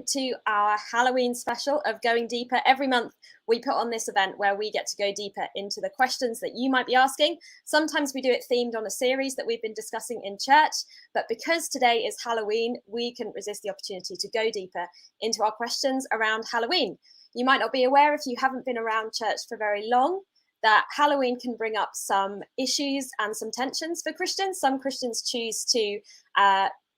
To our Halloween special of Going Deeper. Every month we put on this event where we get to go deeper into the questions that you might be asking. Sometimes we do it themed on a series that we've been discussing in church, but because today is Halloween, we couldn't resist the opportunity to go deeper into our questions around Halloween. You might not be aware, if you haven't been around church for very long, that Halloween can bring up some issues and some tensions for Christians. Some Christians choose to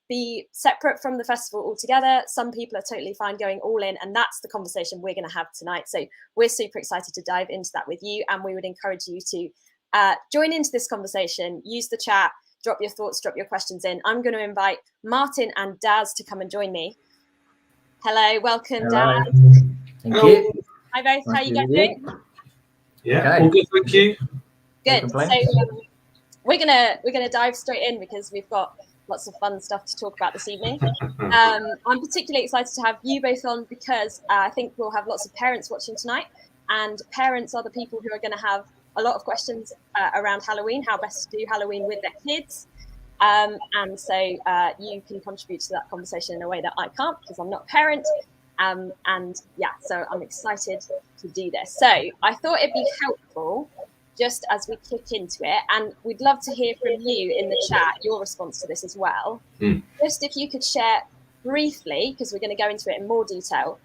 be separate from the festival altogether. Some people are totally fine going all in, and that's the conversation we're going to have tonight. So we're super excited to dive into that with you, and we would encourage you to join into this conversation, use the chat, drop your thoughts, drop your questions in. I'm going to invite Martin and Daz to come and join me. Hello, welcome. Hello. Daz. Thank you. Hi both, Nice how are you guys doing? Yeah, Okay. all good, thank you. Good. So we're gonna dive straight in because we've got lots of fun stuff to talk about this evening. I'm particularly excited to have you both on because I think we'll have lots of parents watching tonight, and parents are the people who are going to have a lot of questions around Halloween, how best to do Halloween with their kids. And so you can contribute to that conversation in a way that I can't because I'm not a parent. And yeah, so I'm excited to do this. So I thought it'd be helpful just as we kick into it, and we'd love to hear from you in the chat, your response to this as well. Just if you could share briefly, because we're going to go into it in more detail,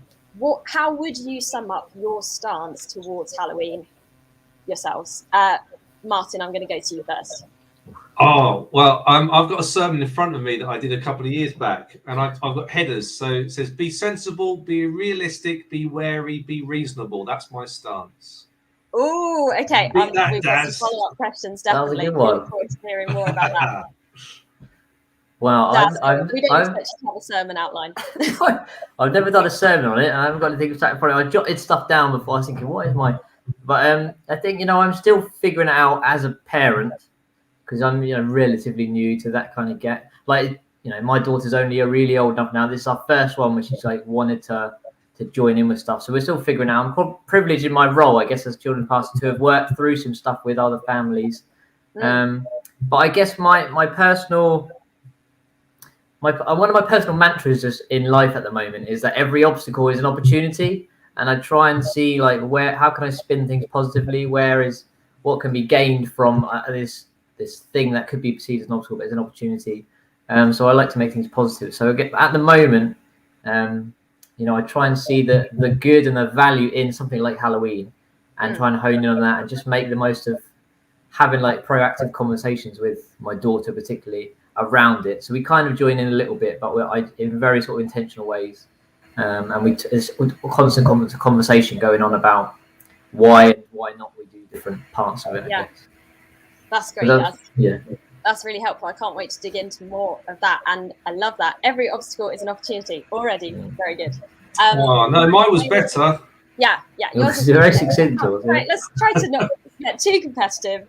how would you sum up your stance towards Halloween yourselves? Martin, I'm going to go to you first. Oh, well, I've got a sermon in front of me that I did a couple of years back, and I've got headers. So it says, be sensible, be realistic, be wary, be reasonable. That's my stance. Oh, okay. We've got some follow-up questions, definitely. That was a good one. Look forward to hearing more about that. Well, we don't expect you to have a sermon outline. I've never done a sermon on it, and I haven't got anything to for it. I jotted stuff down before. I was thinking, what is my? But I think I'm still figuring it out as a parent because I'm relatively new to that kind of get. Like my daughter's only really old enough now. This is our first one where she's like wanted to join in with stuff. So we're still figuring out. I'm privileged in my role, I guess, as children's pastor to have worked through some stuff with other families. But I guess my personal. One of my personal mantras just in life at the moment is that every obstacle is an opportunity, and I try and see how can I spin things positively? What can be gained from this thing that could be perceived as an obstacle, but as an opportunity. So I like to make things positive. So at the moment, I try and see the good and the value in something like Halloween, and try and hone in on that, and just make the most of having proactive conversations with my daughter, particularly around it. So we kind of join in a little bit, but in very sort of intentional ways. And there's constant conversation going on about why not we do different parts of it. Yeah, that's great. That's really helpful. I can't wait to dig into more of that, and I love that. Every obstacle is an opportunity. Already, very good. Oh no, mine was better. Yeah. Yours is very succinct. Right, let's try to not get too competitive.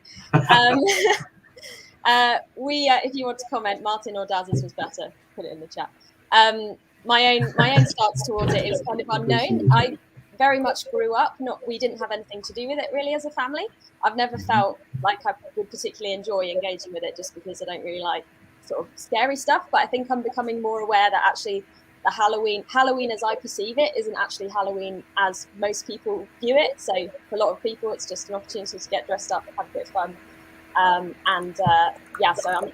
If you want to comment, Martin or Daz's was better, put it in the chat. My own stance towards it is kind of unknown. I very much grew up, we didn't have anything to do with it really as a family. I've never felt like I would particularly enjoy engaging with it just because I don't really like sort of scary stuff. But I think I'm becoming more aware that actually the Halloween as I perceive it isn't actually Halloween as most people view it. So for a lot of people, it's just an opportunity to get dressed up, have a bit of fun. So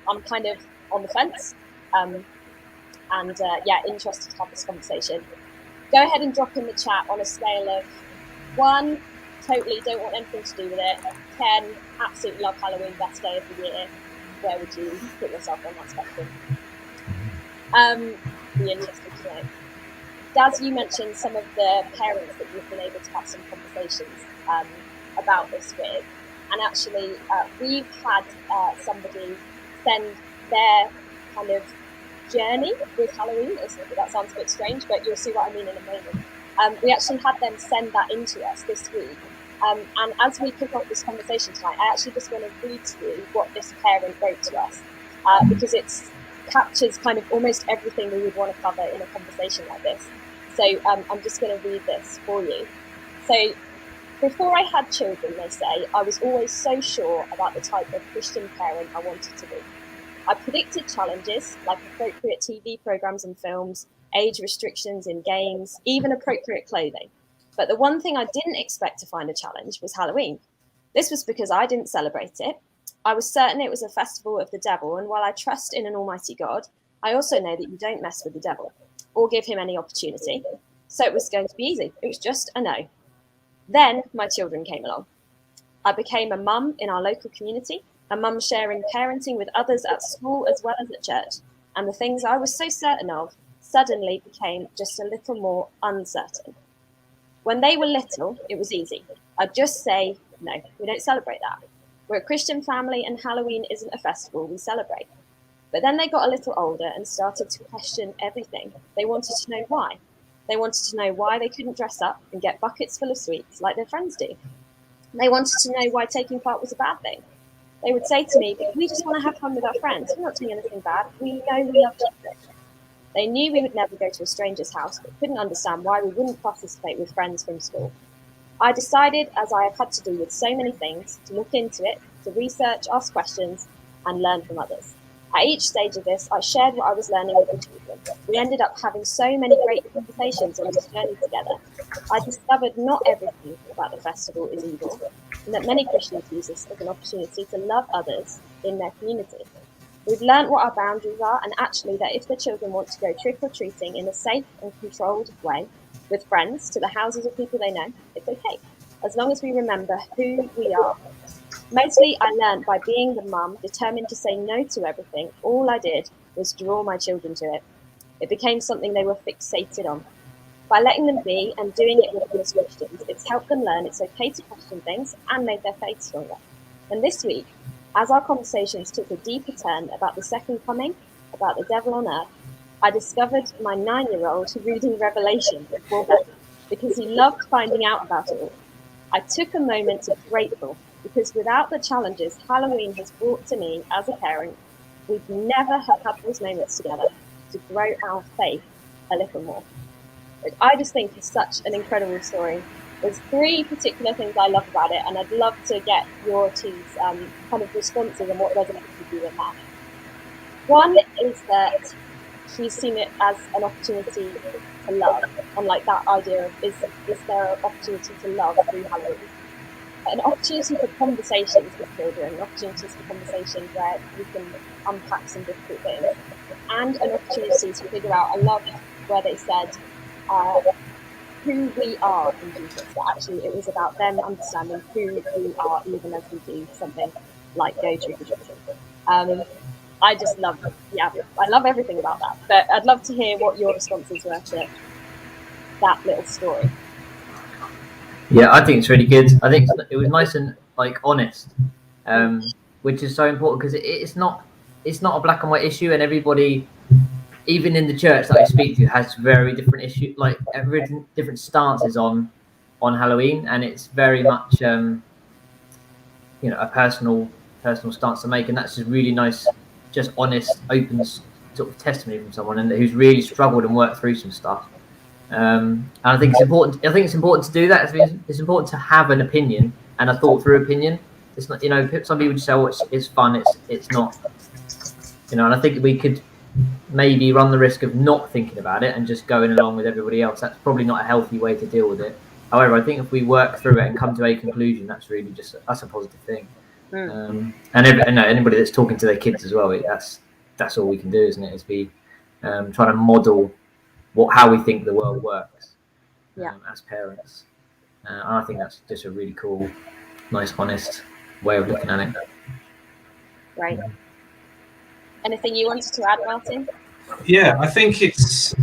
I'm kind of on the fence, interested to have this conversation. Go ahead and drop in the chat on a scale of 1, totally don't want anything to do with it, 10, absolutely love Halloween, best day of the year. Where would you put yourself on that spectrum? Be interested to know. Daz, you mentioned some of the parents that you've been able to have some conversations about this with. And actually, we've had somebody send their kind of journey with Halloween. That sounds a bit strange, but you'll see what I mean in a moment. We actually had them send that in to us this week. And as we kick off this conversation tonight, I actually just want to read to you what this parent wrote to us, because it captures kind of almost everything we would want to cover in a conversation like this. So I'm just going to read this for you. So, before I had children, they say, I was always so sure about the type of Christian parent I wanted to be. I predicted challenges like appropriate TV programs and films, age restrictions in games, even appropriate clothing. But the one thing I didn't expect to find a challenge was Halloween. This was because I didn't celebrate it. I was certain it was a festival of the devil, and while I trust in an almighty God, I also know that you don't mess with the devil or give him any opportunity. So it was going to be easy. It was just a no. Then my children came along. I became a mum in our local community, a mum sharing parenting with others at school as well as at church. And the things I was so certain of suddenly became just a little more uncertain. When they were little, it was easy. I'd just say, no, we don't celebrate that. We're a Christian family and Halloween isn't a festival we celebrate. But then they got a little older and started to question everything. They wanted to know why. They wanted to know why they couldn't dress up and get buckets full of sweets like their friends do. They wanted to know why taking part was a bad thing. They would say to me, we just want to have fun with our friends. We're not doing anything bad. We know we love chocolate. They knew we would never go to a stranger's house, but couldn't understand why we wouldn't participate with friends from school. I decided, as I have had to do with so many things, to look into it, to research, ask questions, and learn from others. At each stage of this, I shared what I was learning with the children. We ended up having so many great conversations on this journey together. I discovered not everything about the festival is evil, and that many Christians use this as an opportunity to love others in their community. We've learned what our boundaries are, and actually that if the children want to go trick-or-treating in a safe and controlled way with friends to the houses of people they know, it's okay, as long as we remember who we are. Mostly I learned by being the mum, determined to say no to everything. All I did was draw my children to it. It became something they were fixated on. By letting them be and doing it with honest questions, it's helped them learn it's okay to question things and made their faith stronger. And this week, as our conversations took a deeper turn about the second coming, about the devil on earth, I discovered my 9-year-old reading Revelation before bed because he loved finding out about it all. I took a moment to be grateful because without the challenges Halloween has brought to me as a parent, we'd never have had those moments together to grow our faith a little more. But I just think it's such an incredible story. There's 3 particular things I love about it, and I'd love to get your two's kind of responses and what resonates with you with that. One is that she's seen it as an opportunity to love, and like that idea of is there an opportunity to love through Halloween? An opportunity for conversations with children, opportunities for conversations where you can unpack some difficult things, and an opportunity to figure out, I love where they said who we are in Jesus, that actually it was about them understanding who we are even as we do something like go trick-or-treating. I just love, I love everything about that, but I'd love to hear what your responses were to that little story. Yeah, I think it's really good. I think it was nice and honest, which is so important because it's not a black and white issue, and everybody, even in the church that I speak to, has very different issues, different stances on Halloween, and it's very much a personal stance to make, and that's just really nice, just honest, open sort of testimony from someone and who's really struggled and worked through some stuff. And I think it's important. I think it's important to do that. It's important to have an opinion and a thought-through opinion. It's not, some people just say, "Oh, it's fun." It's not, And I think we could maybe run the risk of not thinking about it and just going along with everybody else. That's probably not a healthy way to deal with it. However, I think if we work through it and come to a conclusion, that's really that's a positive thing. And anybody that's talking to their kids as well, that's all we can do, isn't it? Is be trying to model how we think the world works as parents. And I think that's just a really cool, nice, honest way of looking at it. Right. Anything you wanted to add, Martin? Yeah, I think it's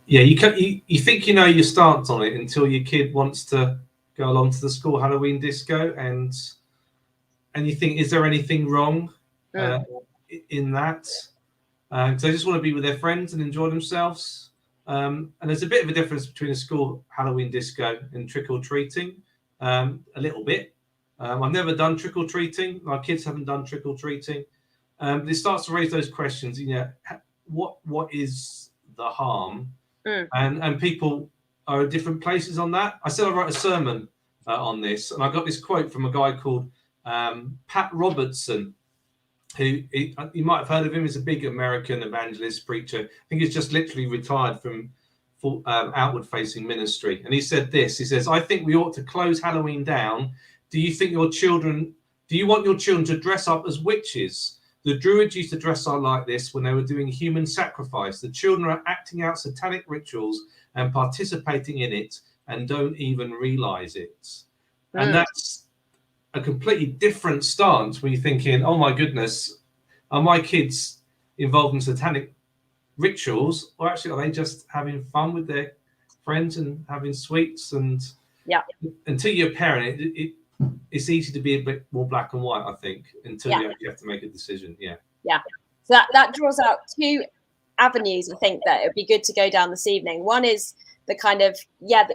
you think your stance on it until your kid wants to go along to the school Halloween disco, and you think, is there anything wrong in that? Because they just want to be with their friends and enjoy themselves. And there's a bit of a difference between a school Halloween disco and trick-or-treating, a little bit. I've never done trick-or-treating. My kids haven't done trick-or-treating. It starts to raise those questions. What is the harm? And people are at different places on that. I said I wrote a sermon on this, and I got this quote from a guy called Pat Robertson. you might have heard of him. He's a big American evangelist preacher. I think he's just literally retired from outward facing ministry. And he said this, he says, I think we ought to close Halloween down. Do you want your children to dress up as witches? The Druids used to dress up like this when they were doing human sacrifice. The children are acting out satanic rituals and participating in it and don't even realize it. And that's a completely different stance when you're thinking, oh my goodness, are my kids involved in satanic rituals, or actually are they just having fun with their friends and having sweets? And until you're a parent, it's easy to be a bit more black and white, I think, until you have to make a decision. So that draws out two avenues, I think, that it would be good to go down this evening. One is the kind of,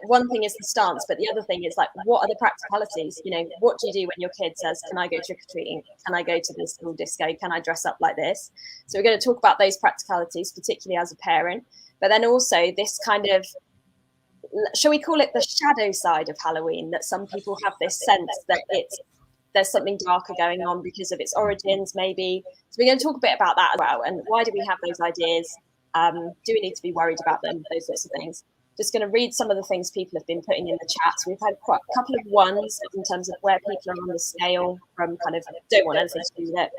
one thing is the stance, but the other thing is like, what are the practicalities? You know, what do you do when your kid says, can I go trick-or-treating? Can I go to the school disco? Can I dress up like this? So we're going to talk about those practicalities, particularly as a parent, but then also this kind of, shall we call it the shadow side of Halloween, that some people have this sense that there's something darker going on because of its origins, maybe. So we're going to talk a bit about that as well. And why do we have those ideas? Do we need to be worried about them? Those sorts of things. Just going to read some of the things people have been putting in the chat. So we've had quite a couple of ones in terms of where people are on the scale from kind of don't want anything to do with it,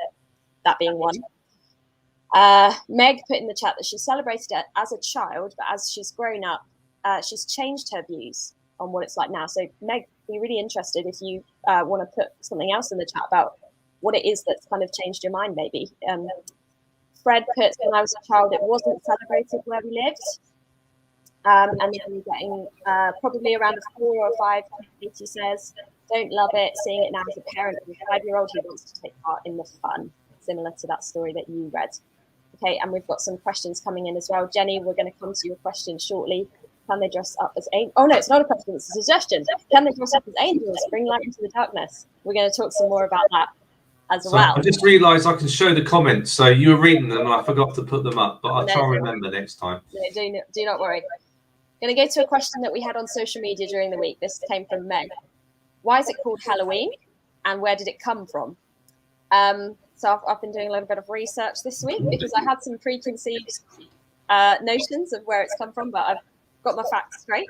that being one. Meg put in the chat that she celebrated it as a child, but as she's grown up, she's changed her views on what it's like now. So Meg, be really interested if you want to put something else in the chat about what it is that's kind of changed your mind, maybe. Fred puts, when I was a child, it wasn't celebrated where we lived. And then we're getting probably around a 4 or 5, he says, don't love it, seeing it now as a parent of a 5-year-old who wants to take part in the fun, similar to that story that you read. Okay, and we've got some questions coming in as well. Jenny, we're going to come to your question shortly. Can they dress up as angels? Oh, no, it's not a question, it's a suggestion. Can they dress up as angels, bring light into the darkness? We're going to talk some more about that as well. I just realised I can show the comments. So you were reading them and I forgot to put them up, but I'll try and remember next time. No, do not worry. Going to go to a question that we had on social media during the week. This came from Meg. Why is it called Halloween, and where did it come from? So I've been doing a little bit of research this week because I had some preconceived notions of where it's come from, but I've got my facts straight.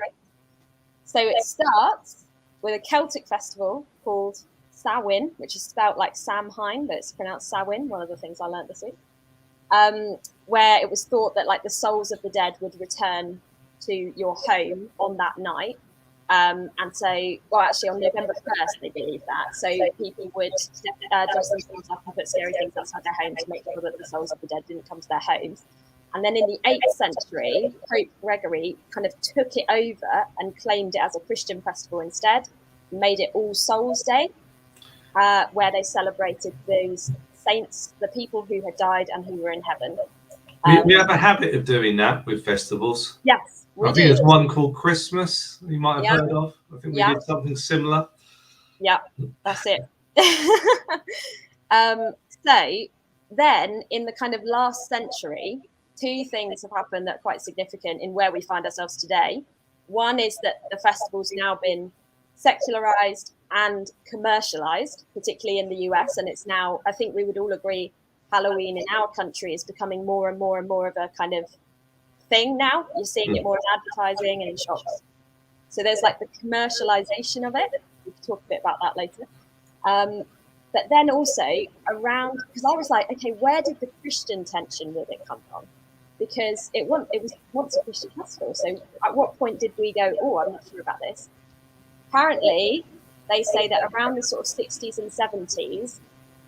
So it starts with a Celtic festival called Samhain, which is spelled like Samhain, but it's pronounced Samhain, one of the things I learned this week, where it was thought that like the souls of the dead would return to your home on that night. And so, well, actually on November 1st, they believe that. So people would dress themselves up and put scary things outside their home to make sure that the souls of the dead didn't come to their homes. And then in the 8th century, Pope Gregory kind of took it over and claimed it as a Christian festival instead, made it All Souls Day, where they celebrated those saints, the people who had died and who were in heaven. We have a habit of doing that with festivals. Yes. I think there's one called Christmas you might have heard of. I think we did something similar. Yeah, that's it. So then in the kind of last century, 2 things have happened that are quite significant in where we find ourselves today. One is that the festival's now been secularized and commercialized, particularly in the US. And it's now, I think we would all agree, Halloween in our country is becoming more and more and more of a kind of thing now. You're seeing it more in advertising and in shops. So there's like the commercialization of it. We can talk a bit about that later. But then also around, because I was like, okay, where did the Christian tension with it come from? Because it was once a Christian festival. So at what point did we go, oh, I'm not sure about this? Apparently, they say that around the sort of 60s and 70s,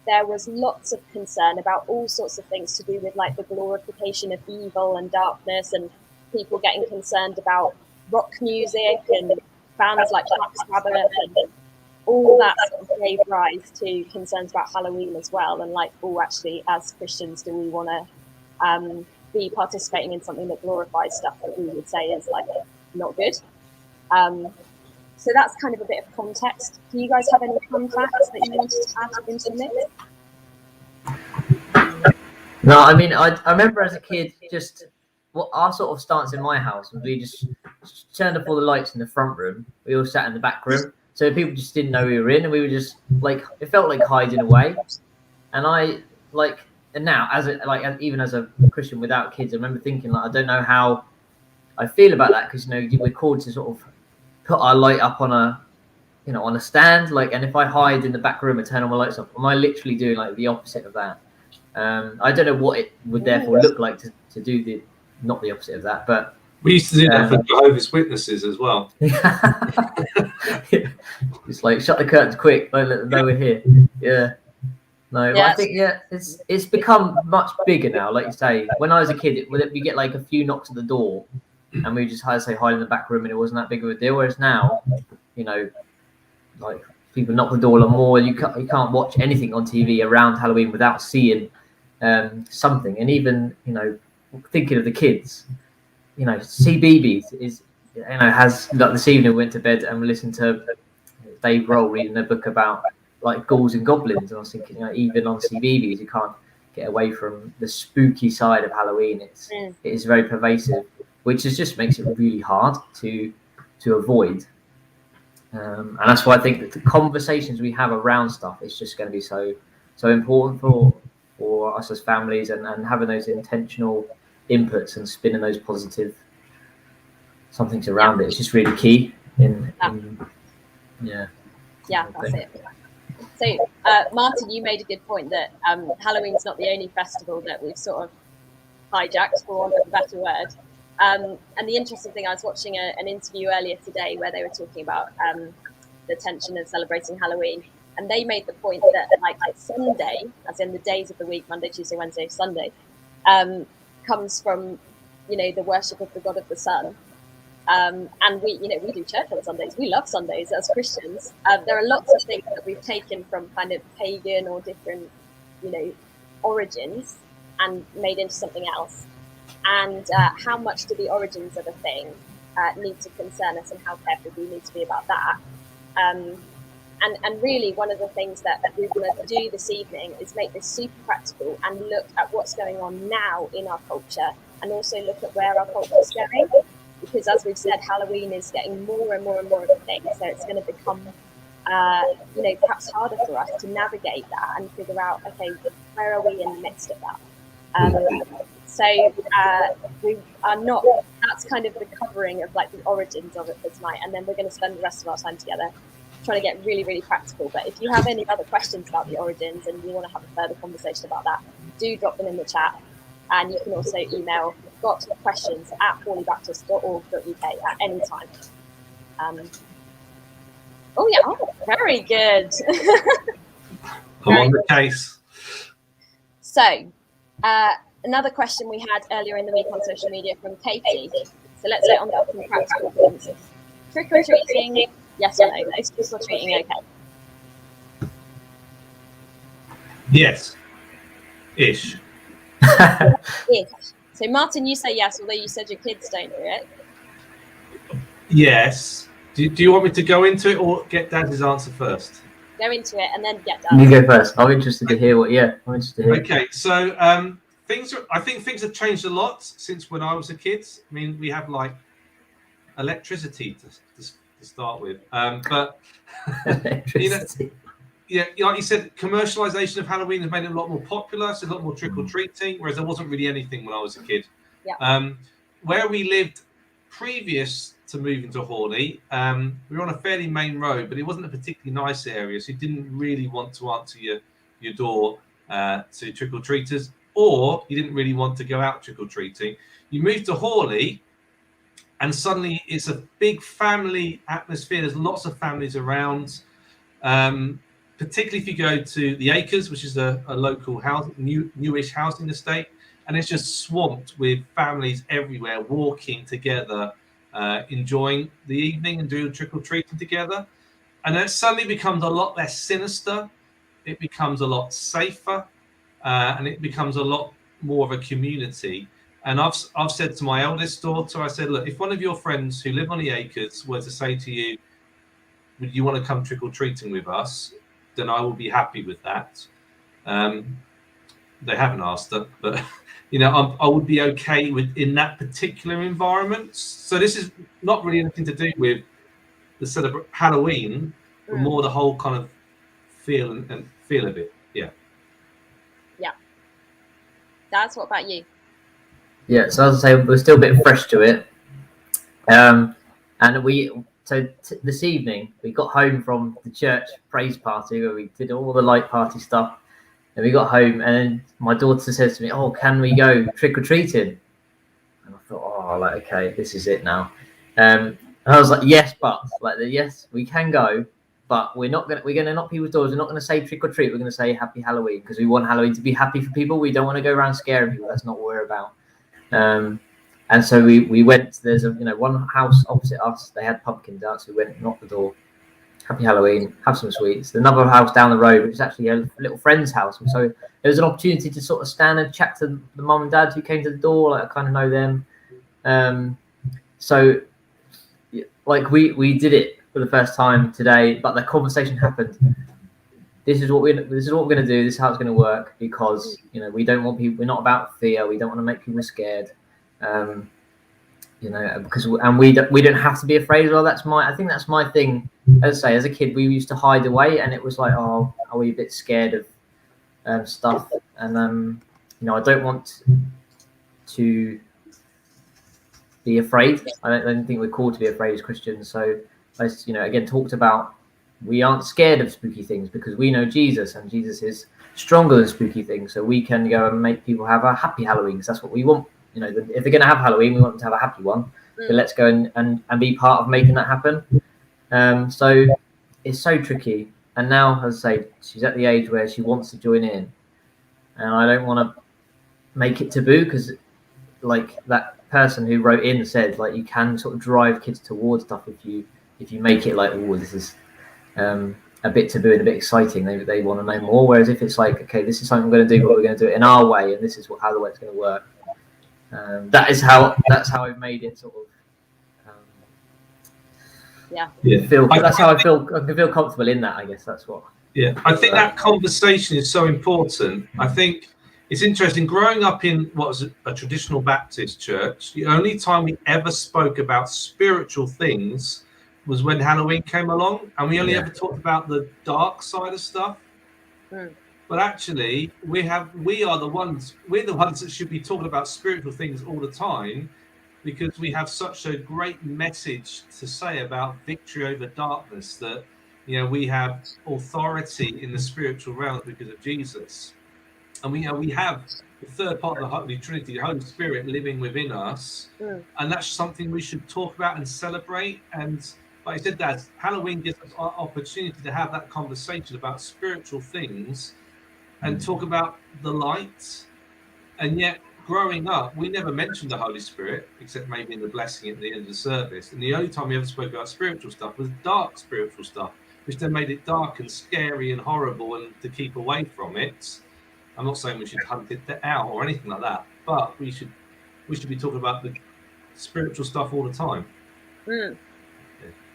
there was lots of concern about all sorts of things to do with like the glorification of evil and darkness, and people getting concerned about rock music and bands like Black Sabbath, and all that sort of gave rise to concerns about Halloween as well. And like, oh, actually, as Christians, do we want to be participating in something that glorifies stuff that we would say is like not good? So that's kind of a bit of context. Do you guys have any fun facts that you wanted to add into the mix? No, I mean, I remember as a kid, just what our sort of stance in my house was we just turned off all the lights in the front room. We all sat in the back room. So people just didn't know we were in, and we were just like, it felt like hiding away. And I like, and now even as a Christian without kids, I remember thinking like, I don't know how I feel about that, because we're called to sort of put our light up on a on a stand, like, and if I hide in the back room and turn all my lights off, am I literally doing like the opposite of that? I don't know what it would therefore look like to do not the opposite of that, but we used to do that for Jehovah's Witnesses as well. It's like, shut the curtains quick, don't let them know we're here. Yeah. No, but I think it's become much bigger now. Like you say, when I was a kid, we get like a few knocks at the door, and we just hide in the back room, and it wasn't that big of a deal. Whereas now, like, people knock the door a lot more. You can't watch anything on TV around Halloween without seeing something. And even thinking of the kids, CBeebies is has, like, this evening we went to bed and we listened to Dave Grohl reading a book about like ghouls and goblins, and I was thinking, even on CBeebies you can't get away from the spooky side of Halloween. It is very pervasive, which just makes it really hard to avoid. And that's why I think that the conversations we have around stuff is just going to be so important for us as families, and having those intentional inputs and spinning those positive something's around it. It's just really key that's it. So Martin, you made a good point that Halloween's not the only festival that we've sort of hijacked, for want of a better word. And the interesting thing, I was watching an interview earlier today where they were talking about the tension of celebrating Halloween, and they made the point that like Sunday, as in the days of the week, Monday, Tuesday, Wednesday, Sunday, comes from the worship of the god of the sun. And we do church on Sundays. We love Sundays as Christians. There are lots of things that we've taken from kind of pagan or different origins and made into something else. And how much do the origins of a thing need to concern us, and how careful we need to be about that. And really, one of the things that we want to do this evening is make this super practical and look at what's going on now in our culture, and also look at where our culture is going. Because as we've said, Halloween is getting more and more and more of a thing. So it's going to become, perhaps harder for us to navigate that and figure out, okay, where are we in the midst of that? So we are not, that's kind of the covering of like the origins of it for tonight. And then we're going to spend the rest of our time together trying to get really, really practical. But if you have any other questions about the origins and you want to have a further conversation about that, do drop them in the chat. And you can also email gotquestions@hawleybaptist.org.uk at any time. Very good. I'm on the case. So, another question we had earlier in the week on social media from Katie. So let's get on to some practical things. Trick or treating, yes or no? Is trick or treating okay? Yes. Ish. Ish. So Martin, you say yes, although you said your kids don't do it. Yes. Do you want me to go into it or get Dad's answer first? Go into it and then get Dad. You go first. I'm interested to hear Okay, so I think things have changed a lot since when I was a kid. I mean, we have like electricity to start with, but electricity. Like you said, commercialization of Halloween has made it a lot more popular. So a lot more trick or treating, whereas there wasn't really anything when I was a kid. Yeah. Where we lived previous to moving to Hawley, we were on a fairly main road, but it wasn't a particularly nice area, so you didn't really want to answer your door to trick or treaters, or you didn't really want to go out trick or treating. You moved to Hawley, and suddenly it's a big family atmosphere. There's lots of families around. Particularly if you go to the Acres, which is a local newish housing estate, and it's just swamped with families everywhere walking together, enjoying the evening and doing trick-or-treating together. And then it suddenly becomes a lot less sinister, it becomes a lot safer, and it becomes a lot more of a community. And I've said to my eldest daughter, I said, look, if one of your friends who live on the Acres were to say to you, would you want to come trick-or-treating with us? Then I will be happy with that. They haven't asked her, but I would be okay in that particular environment. So this is not really anything to do with the Halloween, but more the whole kind of feel of it. Yeah. Yeah. Daz, what about you? Yeah, so as I say, we're still a bit fresh to it. And this evening we got home from the church praise party where we did all the light party stuff, and we got home, and then my daughter says to me, "Oh, can we go trick or treating?" And I thought, "Oh, like okay, this is it now." And I was like, "Yes, but yes, we can go, but we're gonna knock people's doors. We're not gonna say trick or treat. We're gonna say Happy Halloween because we want Halloween to be happy for people. We don't want to go around scaring people. That's not what we're about." And so we went. There's one house opposite us. They had pumpkin dance. We went, knocked the door. Happy Halloween. Have some sweets. Another house down the road, which is actually a little friend's house. And so there was an opportunity to sort of stand and chat to the mum and dad who came to the door. Like I kind of know them. So like we did it for the first time today, but the conversation happened. This is what we're going to do. This is how it's going to work because we don't want people. We're not about fear. We don't want to make people scared. Because we don't have to be afraid. Well, I think that's my thing. As I say, as a kid, we used to hide away, and it was like, oh, are we a bit scared of stuff? And I don't want to be afraid. I don't think we're called to be afraid as Christians. So I again talked about we aren't scared of spooky things because we know Jesus, and Jesus is stronger than spooky things. So we can go and make people have a happy Halloween because that's what we want. If they're going to have Halloween, we want them to have a happy one. So let's go and be part of making that happen. So it's so tricky. And now, as I say, she's at the age where she wants to join in. And I don't want to make it taboo because, like that person who wrote in said, like you can sort of drive kids towards stuff if you make it like, oh, this is a bit taboo and a bit exciting. They want to know more. Whereas if it's like, okay, this is something we're going to do, but we're going to do it in our way, and this is how the way it's going to work. That's how I've made it sort of. That's how I feel. I can feel comfortable in that. I guess that's what. Yeah, I think that conversation is so important. I think it's interesting. Growing up in what was a traditional Baptist church, the only time we ever spoke about spiritual things was when Halloween came along, and we only ever talked about the dark side of stuff. But actually, we're the ones that should be talking about spiritual things all the time, because we have such a great message to say about victory over darkness, that we have authority in the spiritual realm because of Jesus, and we have the third part of the Holy Trinity, the Holy Spirit, living within us, and that's something we should talk about and celebrate. And like I said, that Halloween gives us our opportunity to have that conversation about spiritual things and talk about the light. And yet, growing up, we never mentioned the Holy Spirit, except maybe in the blessing at the end of the service. And the only time we ever spoke about spiritual stuff was dark spiritual stuff, which then made it dark and scary and horrible and to keep away from it. I'm not saying we should hunt it out or anything like that, but we should be talking about the spiritual stuff all the time.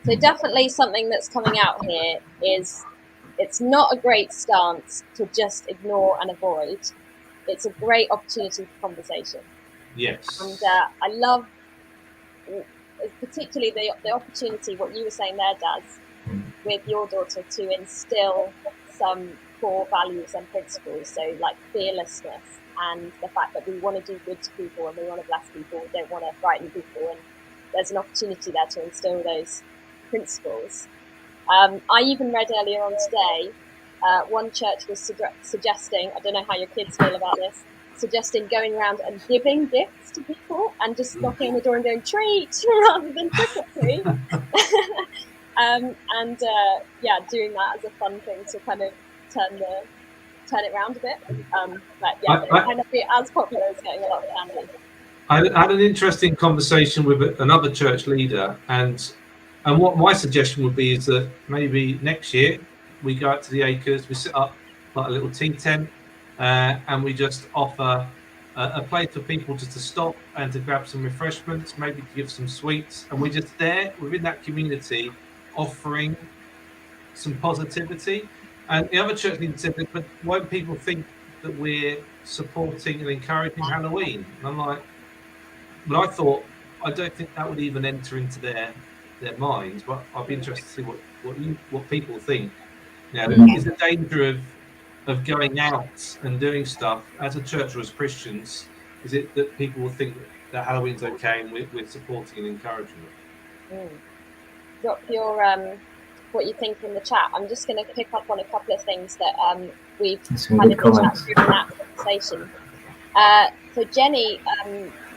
So definitely something that's coming out here is it's not a great stance to just ignore and avoid. It's a great opportunity for conversation. Yes. And I love particularly the opportunity, what you were saying there, Daz, with your daughter to instill some core values and principles. So like fearlessness and the fact that we want to do good to people and we want to bless people. We don't want to frighten people. And there's an opportunity there to instill those principles. I even read earlier on today, one church was suggesting, I don't know how your kids feel about this, suggesting going around and giving gifts to people and just knocking on the door and going treat rather than trick or treat. Doing that as a fun thing to kind of turn it around a bit. But yeah, it might not be as popular as getting a lot of candy. I had an interesting conversation with another church leader, and what my suggestion would be is that maybe next year we go out to the acres, we set up like a little tea tent, and we just offer a place for people just to stop and to grab some refreshments, maybe to give some sweets, and we're just there within that community offering some positivity. And the other church leader said, but won't people think that we're supporting and encouraging Halloween? And I'm like, but I don't think that would even enter into their minds, but I'd be interested to see what people think. Is the danger of going out and doing stuff as a church or as Christians? Is it that people will think that Halloween's okay and we're supporting and encouraging it? Drop your what you think in the chat. I'm just going to pick up on a couple of things that we've Some had good in the chat comments. during that conversation. So Jenny,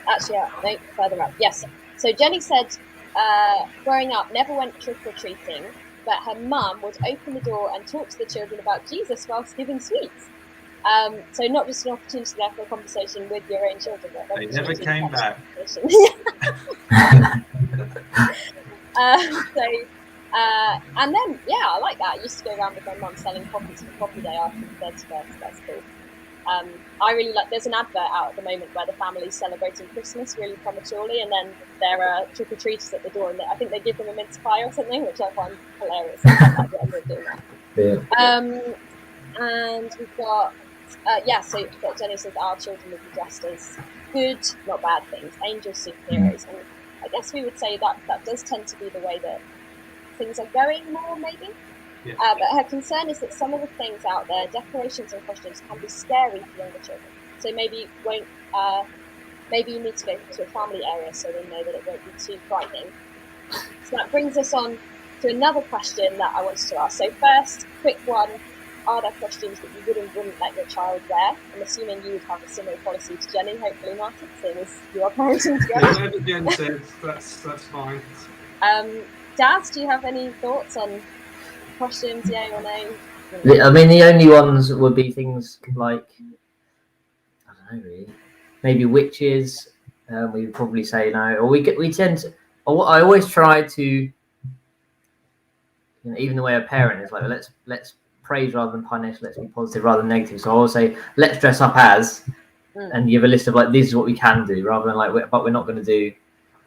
actually, no, further up. Yes. So Jenny said, growing up, never went trick-or-treating, but her mum would open the door and talk to the children about Jesus whilst giving sweets. So not just an opportunity there for a conversation with your own children, but They never came back. And then, yeah, I like that. I used to go around with my mum selling poppies for Poppy Day after the 31st. That's cool. I really like, there's an advert out at the moment where the family's celebrating Christmas really prematurely, and then there are trick-or-treaters at the door, and I think they give them a mince pie or something, which I find hilarious. I like the idea of doing that. Yeah. And we've got, so Jenny says our children would be dressed as good, not bad things, angels, superheroes. And I guess we would say that does tend to be the way that things are going more, maybe. Yeah. But her concern is that some of the things out there, decorations and costumes, can be scary for younger children. So maybe maybe you need to go to a family area so they know that it won't be too frightening. So that brings us on to another question that I wanted to ask. So first, quick one. Are there costumes that you wouldn't let your child wear? I'm assuming you would have a similar policy to Jenny, hopefully, Martin, seeing as you are parenting together. Whatever Jen says, that's fine. Daz, do you have any thoughts on costumes, yeah or no? I mean, the only ones would be things like, I don't know, really. Maybe witches. We would probably say no. Or we tend to. I always try to, you know, even the way a parent is like, let's praise rather than punish. Let's be positive rather than negative. So I always say, let's dress up as, and give a list of like, this is what we can do, rather than like, but we're not going to do.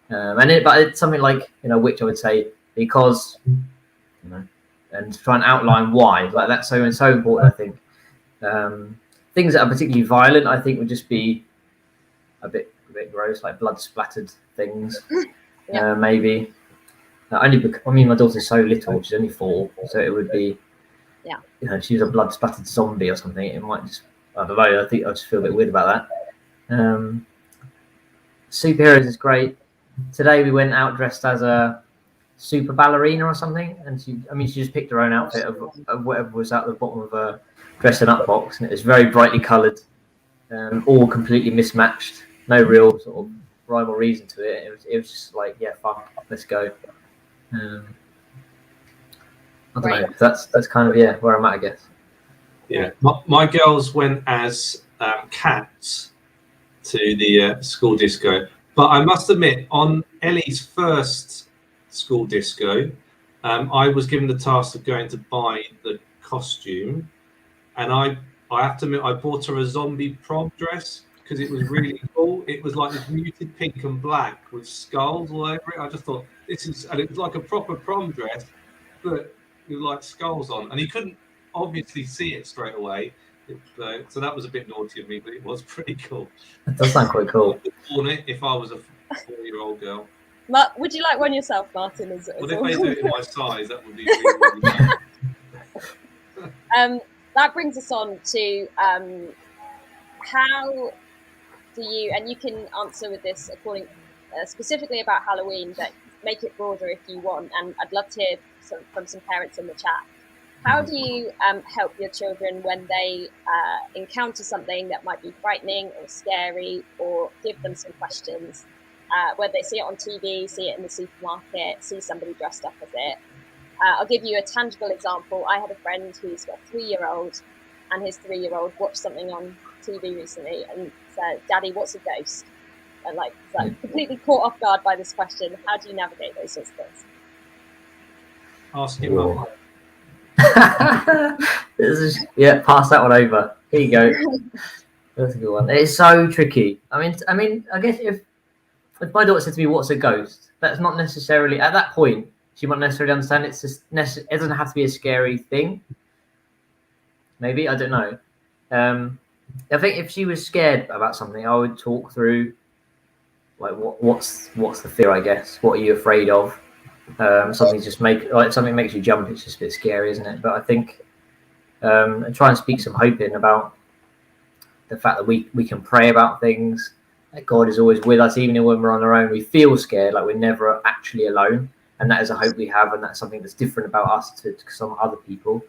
But it's something like, you know, which I would say because, you know, and try and outline why. Like that's so important, I think. Things that are particularly violent, I think, would just be a bit gross, like blood splattered things. Yeah. Maybe. Only because, I mean, my daughter's so little; she's only 4, so it would be. Yeah. You know, she was a blood splattered zombie or something. It might just, I don't know. I think I just feel a bit weird about that. Superheroes is great. Today we went out dressed as a super ballerina or something, and she just picked her own outfit of whatever was at the bottom of her dressing up box, and it was very brightly coloured, all completely mismatched. No real sort of rhyme or reason to it. It was just like, yeah, fuck, let's go. I don't know. That's kind of where I'm at, I guess. Yeah, my girls went as cats to the school disco, but I must admit, on Ellie's first school disco, I was given the task of going to buy the costume, and I have to admit, I bought her a zombie prom dress because it was really cool. It was like this muted pink and black with skulls all over it. I just thought and it was like a proper prom dress, but with like skulls on, and he couldn't obviously see it straight away. So that was a bit naughty of me, but it was pretty cool. That does sound quite cool. I would have worn it if I was a 4-year-old girl. Would you like one yourself, Martin? Well, if they do it in my size, that would be really, really nice. That brings us on to how do you, and you can answer with this according specifically about Halloween, but make it broader if you want, and I'd love to hear from some parents in the chat. How do you help your children when they encounter something that might be frightening or scary, or give them some questions, whether they see it on TV, see it in the supermarket, see somebody dressed up as it? I'll give you a tangible example. I had a friend who's got a 3-year-old, and his 3-year-old watched something on TV recently and said, "Daddy, what's a ghost?" And like completely caught off guard by this question. How do you navigate those sorts of things? Ask him up. Pass that one over. Here you go. That's a good one. It's so tricky. I mean, I guess if my daughter said to me, "What's a ghost?" That's not necessarily at that point. She might necessarily understand it's just it doesn't have to be a scary thing. Maybe, I don't know. I think if she was scared about something, I would talk through like what's the fear, I guess. What are you afraid of? Something makes you jump. It's just a bit scary, isn't it? But I think and try and speak some hope in about the fact that we can pray about things, that God is always with us, even when we're on our own. We feel scared, like we're never actually alone, and that is a hope we have, and that's something that's different about us to some other people.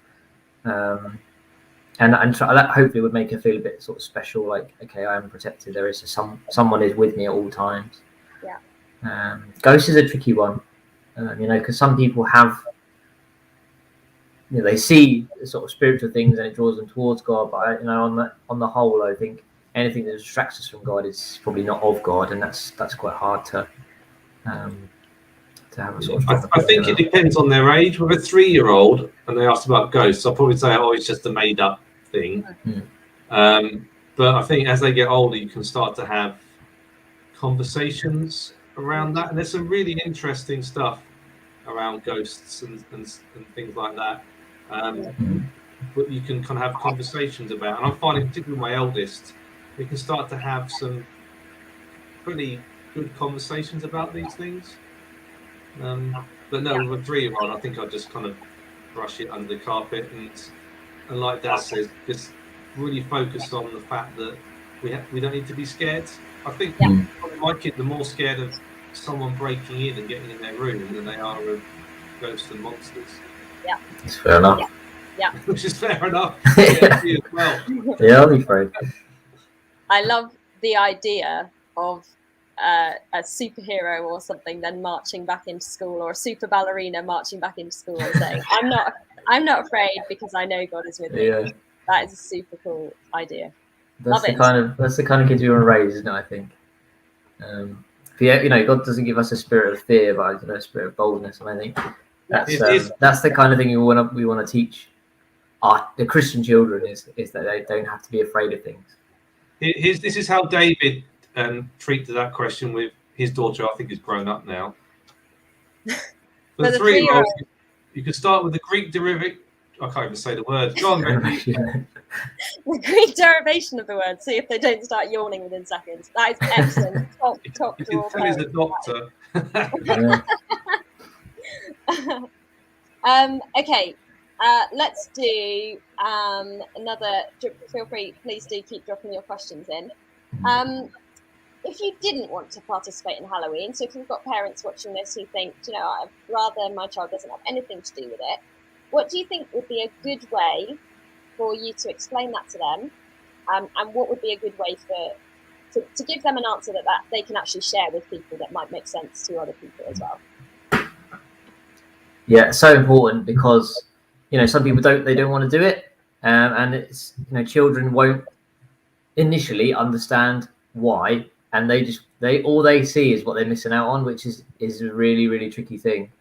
And that hopefully would make her feel a bit sort of special, like, okay, I am protected. There is someone is with me at all times. Yeah. Ghost is a tricky one, because some people have, they see sort of spiritual things and it draws them towards God. But on the whole, I think anything that distracts us from God is probably not of God, and that's quite hard to have a sort of. I think it depends on their age. With a 3-year-old, and they asked about ghosts, I'll probably say, it's just a made-up thing. But I think as they get older, you can start to have conversations around that, and there's some really interesting stuff around ghosts and things like that. But you can kind of have conversations about, and I'm finding, particularly my eldest, we can start to have some pretty good conversations about these things. But no, with a 3-year-old, I think I'd just kind of brush it under the carpet, and like Dad says, just really focus on the fact that we don't need to be scared. I think my kid, the more scared of someone breaking in and getting in their room than they are of ghosts and monsters. Yeah, it's fair enough. Yeah, which is fair enough. Yeah, as well. Yeah, I'll be afraid. I love the idea of a superhero or something then marching back into school, or a super ballerina marching back into school and saying, I'm not afraid because I know God is with me. Yeah. That is a super cool idea. That's the kind of kids we want to raise, isn't it? I think. God doesn't give us a spirit of fear, but a spirit of boldness, and I think that's the kind of thing we want to teach the Christian children is that they don't have to be afraid of things. This is how David treated that question with his daughter. I think is grown up now. For the 3-year-old, you could start with the Greek derivative. I can't even say the word. Go on, Becky. The Greek derivation of the word. See if they don't start yawning within seconds. That is excellent. Top You can tell he's a doctor. Okay. Let's do another. Feel free, please do keep dropping your questions in. If you didn't want to participate in Halloween, so if you've got parents watching this who think, I'd rather my child doesn't have anything to do with it, what do you think would be a good way for you to explain that to them? And what would be a good way to give them an answer that they can actually share with people that might make sense to other people as well? Yeah, it's so important because some people don't want to do it, and it's children won't initially understand why, and all they see is what they're missing out on, which is a really, really tricky thing.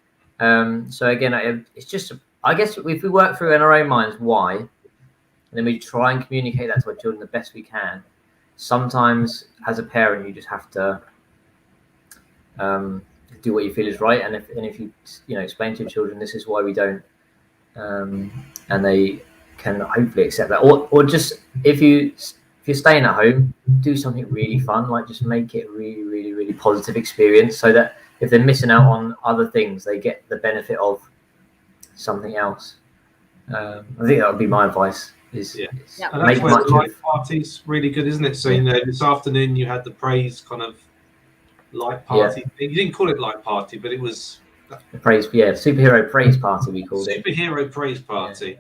So again, it's just, I guess, if we work through in our own minds why, and then we try and communicate that to our children the best we can. Sometimes as a parent, you just have to do what you feel is right, and if you explain to your children this is why we don't, and they can hopefully accept that, or just if you're staying at home, do something really fun, like just make it a really, really, really positive experience, so that if they're missing out on other things, they get the benefit of something else. I think that would be my advice. And that's where the light party's really good, isn't it? So this afternoon you had the praise kind of light party thing. You didn't call it light party, but it was the praise, superhero praise party we called it. Superhero praise party.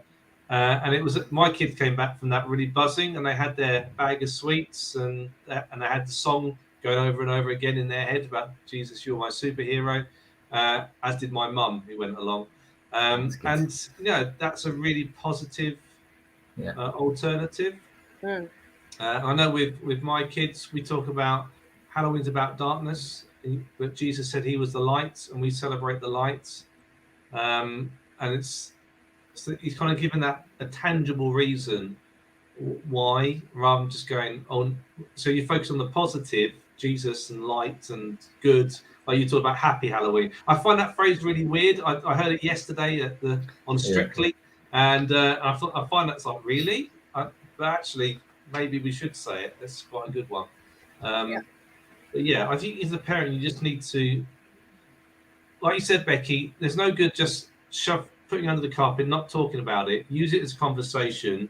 And it was, my kids came back from that really buzzing, and they had their bag of sweets, and they had the song going over and over again in their head about Jesus, you're my superhero, as did my mum who went along. And that's a really positive alternative. I know with my kids, we talk about Halloween's about darkness, but Jesus said he was the light, and we celebrate the light. And so he's kind of given that a tangible reason why, rather than just going on. So you focus on the positive, Jesus and light and good. Like you talk about happy Halloween. I find that phrase really weird. I heard it yesterday on Strictly, and I find that's like, really? But actually, maybe we should say it. That's quite a good one. But I think as a parent, you just need to, like you said, Becky, there's no good just putting under the carpet, not talking about it. Use it as a conversation,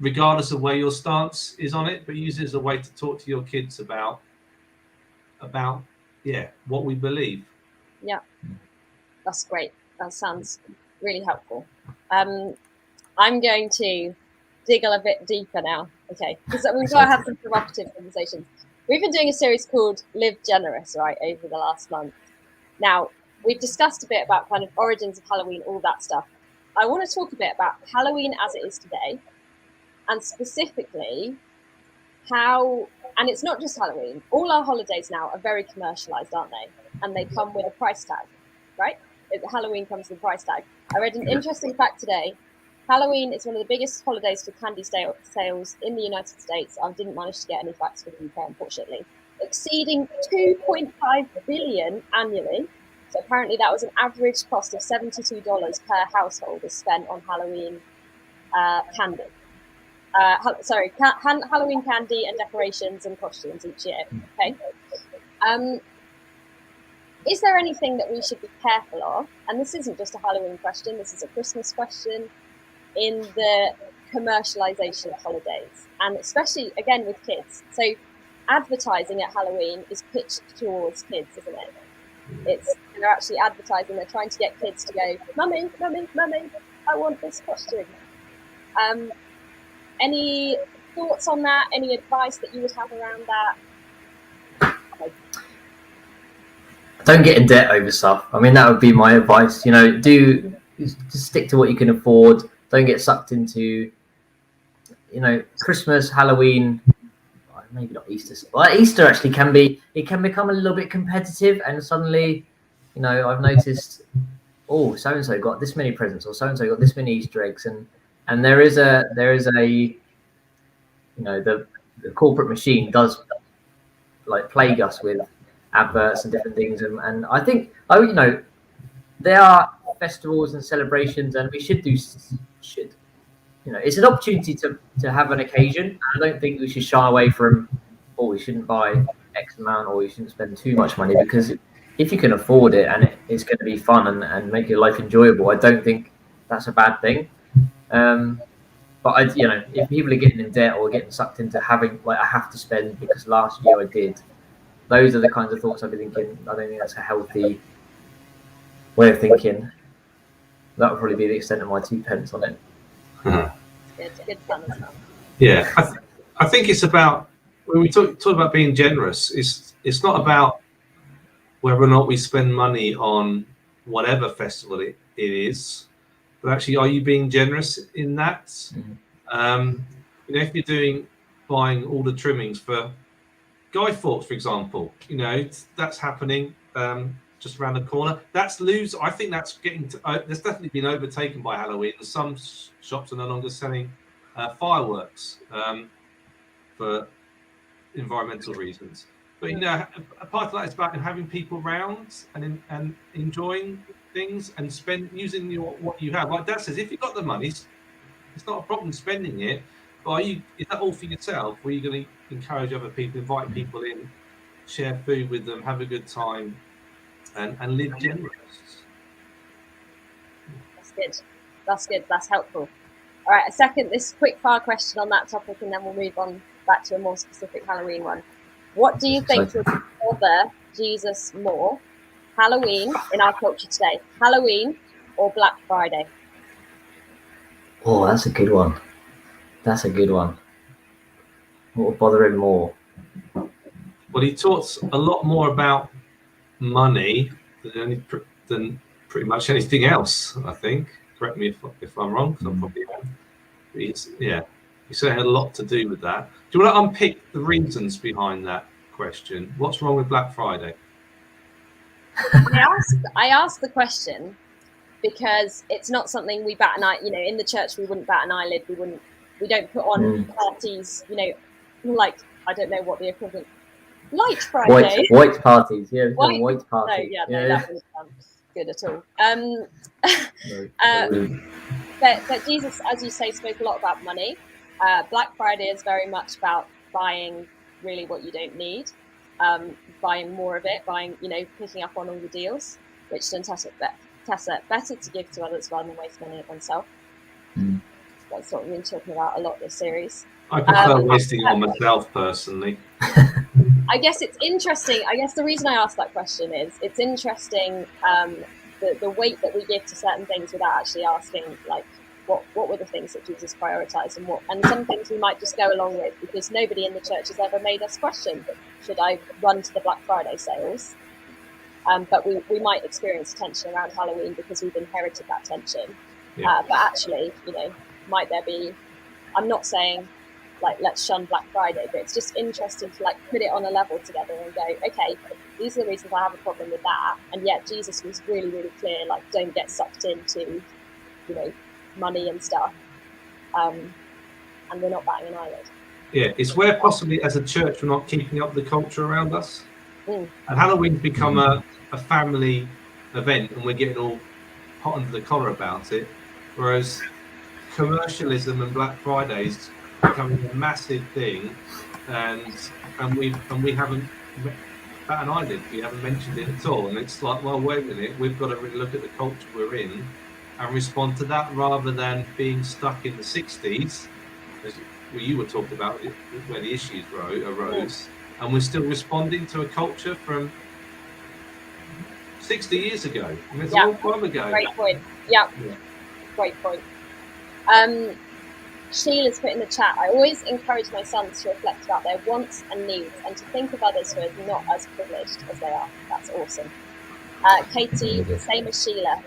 regardless of where your stance is on it, but use it as a way to talk to your kids about what we believe. Yeah, that's great. That sounds really helpful. I'm going to dig a bit deeper now, okay? Because we've got to have some provocative conversations. We've been doing a series called Live Generous, right, over the last month. Now, we've discussed a bit about kind of origins of Halloween, all that stuff. I want to talk a bit about Halloween as it is today, and specifically how, and it's not just Halloween, all our holidays now are very commercialized, aren't they? And they come with a price tag, right? Halloween comes with a price tag. I read an interesting fact today. Halloween is one of the biggest holidays for candy sales in the United States. I didn't manage to get any facts for the UK, unfortunately. Exceeding 2.5 billion annually. So apparently that was an average cost of $72 per household is spent on Halloween candy. Halloween candy and decorations and costumes each year. Okay. Is there anything that we should be careful of? And this isn't just a Halloween question, this is a Christmas question, in the commercialization of holidays, and especially, again, with kids. So advertising at Halloween is pitched towards kids, isn't it? They're actually advertising, they're trying to get kids to go, Mummy, Mummy, Mummy, I want this costume. Any thoughts on that? Any advice that you would have around that? Don't get in debt over stuff. I mean, that would be my advice. Just stick to what you can afford. Don't get sucked into, Christmas, Halloween, maybe not Easter. Well, Easter actually can become a little bit competitive, and suddenly, I've noticed, so-and-so got this many presents, or so-and-so got this many Easter eggs, and there is a the corporate machine does like plague us with adverts and different things, and I think there are festivals and celebrations, and we should it's an opportunity to have an occasion. I don't think we should shy away from, we shouldn't buy X amount, or you shouldn't spend too much money, because if you can afford it and it's going to be fun and make your life enjoyable, I don't think that's a bad thing. But if people are getting in debt or getting sucked into having, I have to spend because last year I did, those are the kinds of thoughts I'd be thinking. I don't think that's a healthy way of thinking. That would probably be the extent of my 2 pence on it. Good fun as well. Yeah, I think it's about, when we talk about being generous, it's not about whether or not we spend money on whatever festival it is, but actually, are you being generous in that? Mm-hmm. If you're buying all the trimmings for Guy Fawkes, for example, that's happening just around the corner. I think that's there's definitely been overtaken by Halloween. Some shops are no longer selling fireworks for environmental reasons. But a part of that is about having people round and enjoying things and using what you have. Like Dad says, if you've got the money, it's not a problem spending it. But is that all for yourself? Or are you going to encourage other people, invite people in, share food with them, have a good time, and live generous? That's good. That's helpful. All right, this quick fire question on that topic, and then we'll move on back to a more specific Halloween one. What do you think would bother Jesus more, Halloween in our culture today? Halloween or Black Friday? Oh, that's a good one. What would bother him more? Well, he talks a lot more about money than pretty much anything else, I think. Correct me if I'm wrong, because I probably am. He certainly had a lot to do with that. Do you want to unpick the reasons behind that question? What's wrong with Black Friday? I asked the question because it's not something we bat an eye. In the church we wouldn't bat an eyelid. We don't put on parties. Like, I don't know what the equivalent. Light Friday. White parties. Yeah, white parties. No, that wouldn't sound good at all. But Jesus, as you say, spoke a lot about money. Black Friday is very much about buying really what you don't need, buying more of it, picking up on all the deals, which is fantastic. But Tessa, better to give to others rather than waste money on oneself. That's what we've been talking about a lot this series. I prefer wasting it on myself personally. I guess it's interesting. I guess the reason I asked that question is it's interesting the weight that we give to certain things without actually asking, like, what were the things that Jesus prioritized, and some things we might just go along with because nobody in the church has ever made us question, should I run to the Black Friday sales? But we might experience tension around Halloween because we've inherited that tension. Yeah. But actually, might there be, I'm not saying like let's shun Black Friday, but it's just interesting to like put it on a level together and go, okay, these are the reasons I have a problem with that, and yet Jesus was really, really clear, like, don't get sucked into money and stuff, and we're not batting an eyelid. Yeah, it's where possibly as a church we're not keeping up the culture around us, and Halloween's become a family event and we're getting all hot under the collar about it, whereas commercialism and Black Friday's becoming a massive thing, and we haven't bat an eyelid. We haven't mentioned it at all, and it's like, well, wait a minute, we've got to really look at the culture we're in and respond to that rather than being stuck in the 60s, as you were talking about where the issues arose, and we're still responding to a culture from 60 years ago. I mean, it's a long time ago. Great point. Yeah. Great point. Sheila's put in the chat, I always encourage my sons to reflect about their wants and needs and to think of others who are not as privileged as they are. That's awesome. Katie, same as Sheila.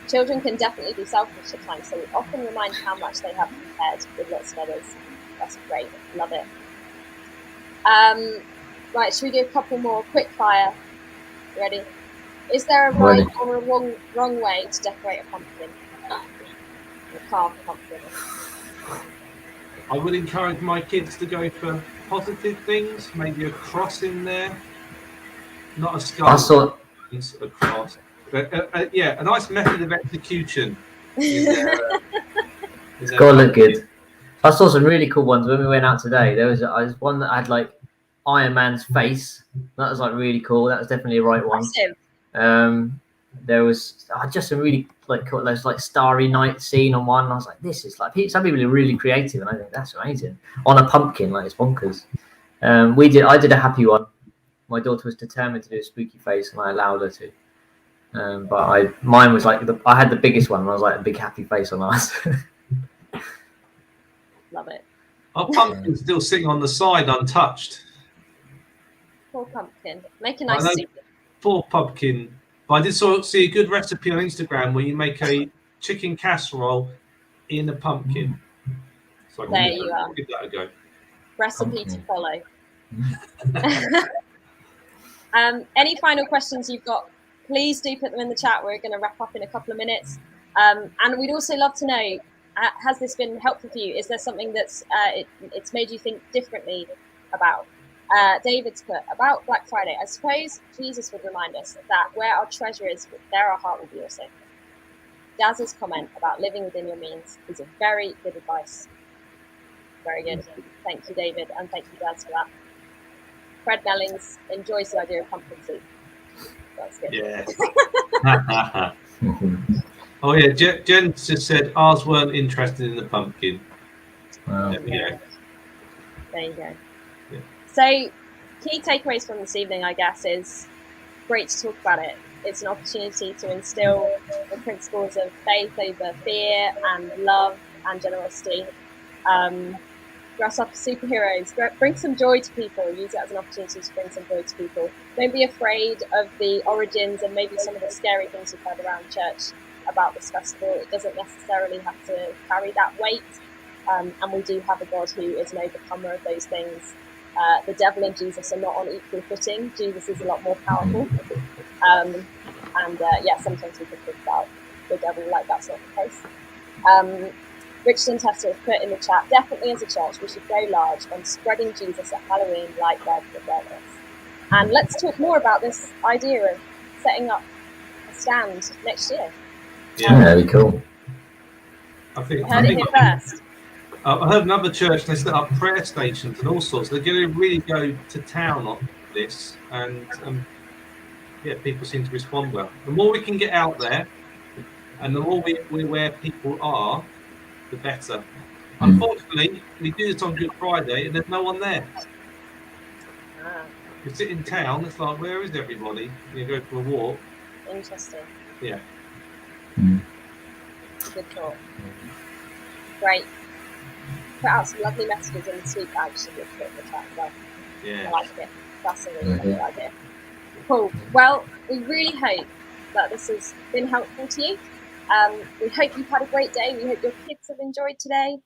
Children can definitely be selfish at times, so we often remind how much they have compared with lots of others. That's great. Love it. Right, should we do a couple more quick fire? Ready? Is there a right or a wrong way to decorate a pumpkin? Or carve a pumpkin? I would encourage my kids to go for positive things, maybe a cross in there, not a skull, a cross. But a nice method of execution. It's got to look good. I saw some really cool ones when we went out today. There was one that had like Iron Man's face. That was like really cool. That was definitely a right one. There was just some really like cool, those like Starry Night scene on one. I was like, this is like, some people are really creative, and I think that's amazing. On a pumpkin, like, it's bonkers. I did a happy one. My daughter was determined to do a spooky face, and I allowed her to. But mine was like I had the biggest one. And I was like a big happy face on ours. Love it. Our pumpkin's still sitting on the side, untouched. Poor pumpkin. Make a nice soup. Poor pumpkin. But I did see a good recipe on Instagram where you make a chicken casserole in a pumpkin. So there you are. Give that a go. Recipe to follow. Any final questions you've got? Please do put them in the chat. We're going to wrap up in a couple of minutes. And we'd also love to know, has this been helpful for you? Is there something that's it's made you think differently about? David's put, about Black Friday, I suppose Jesus would remind us that where our treasure is, there our heart will be also. Daz's comment about living within your means is a very good advice. Very good. Thank you, David, and thank you, Daz, for that. Fred Mellings enjoys the idea of pumpkin soup. That's good. Yes. Oh yeah, Jen just said ours weren't interested in the pumpkin. Wow. There we go. There you go. Yeah. So, key takeaways from this evening, I guess, is great to talk about it. It's an opportunity to instill the principles of faith over fear and love and generosity. Dress up as superheroes. Bring some joy to people. Use it as an opportunity to bring some joy to people. Don't be afraid of the origins and maybe some of the scary things you've heard around church about this festival. It doesn't necessarily have to carry that weight. And we do have a God who is an overcomer of those things. The devil and Jesus are not on equal footing. Jesus is a lot more powerful. Sometimes we can think about the devil like that's not the case. Richard and Tessa have put in the chat, definitely as a church, we should go large on spreading Jesus at Halloween like bread with lettuce. And let's talk more about this idea of setting up a stand next year. Yeah, very cool. I heard it here first. I heard another church, they set up prayer stations and all sorts. They're going to really go to town on this, and people seem to respond well. The more we can get out there, And the more we're where people are, the better. Unfortunately, we do this on Good Friday and there's no one there. Ah, You sit in town, it's like, where is everybody? You go for a walk. interesting. Yeah. Good thought. Great. Put out some lovely messages in the sweet bag. Should we put in the chat as well? I Yeah. like it. That's a really lovely idea. Cool. Well, we really hope that this has been helpful to you. We hope you've had a great day. We hope your kids have enjoyed today.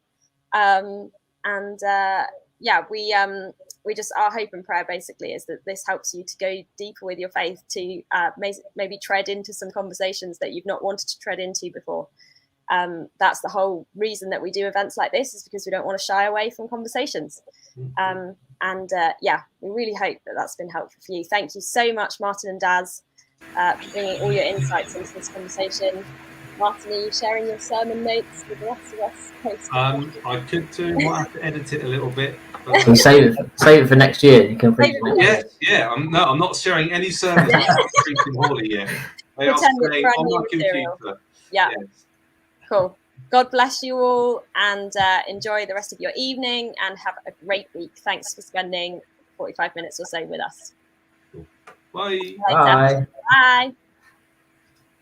Yeah, we just, our hope and prayer basically is that this helps you to go deeper with your faith, to maybe tread into some conversations that you've not wanted to tread into before. That's the whole reason that we do events like this, is because we don't want to shy away from conversations. Yeah, we really hope that that's been helpful for you. Thank you so much, Martin and Daz, for bringing all your insights into this conversation. Martin, are you sharing your sermon notes with the rest of us? I could do. Might have to edit it a little bit. So save it for next year. You can preach it. Yeah. I'm not sharing any sermons preaching Hawley yet. They are staying on my computer. Yeah. Yes. Cool. God bless you all, and enjoy the rest of your evening, and have a great week. Thanks for spending 45 minutes or so with us. Bye. Bye. Bye.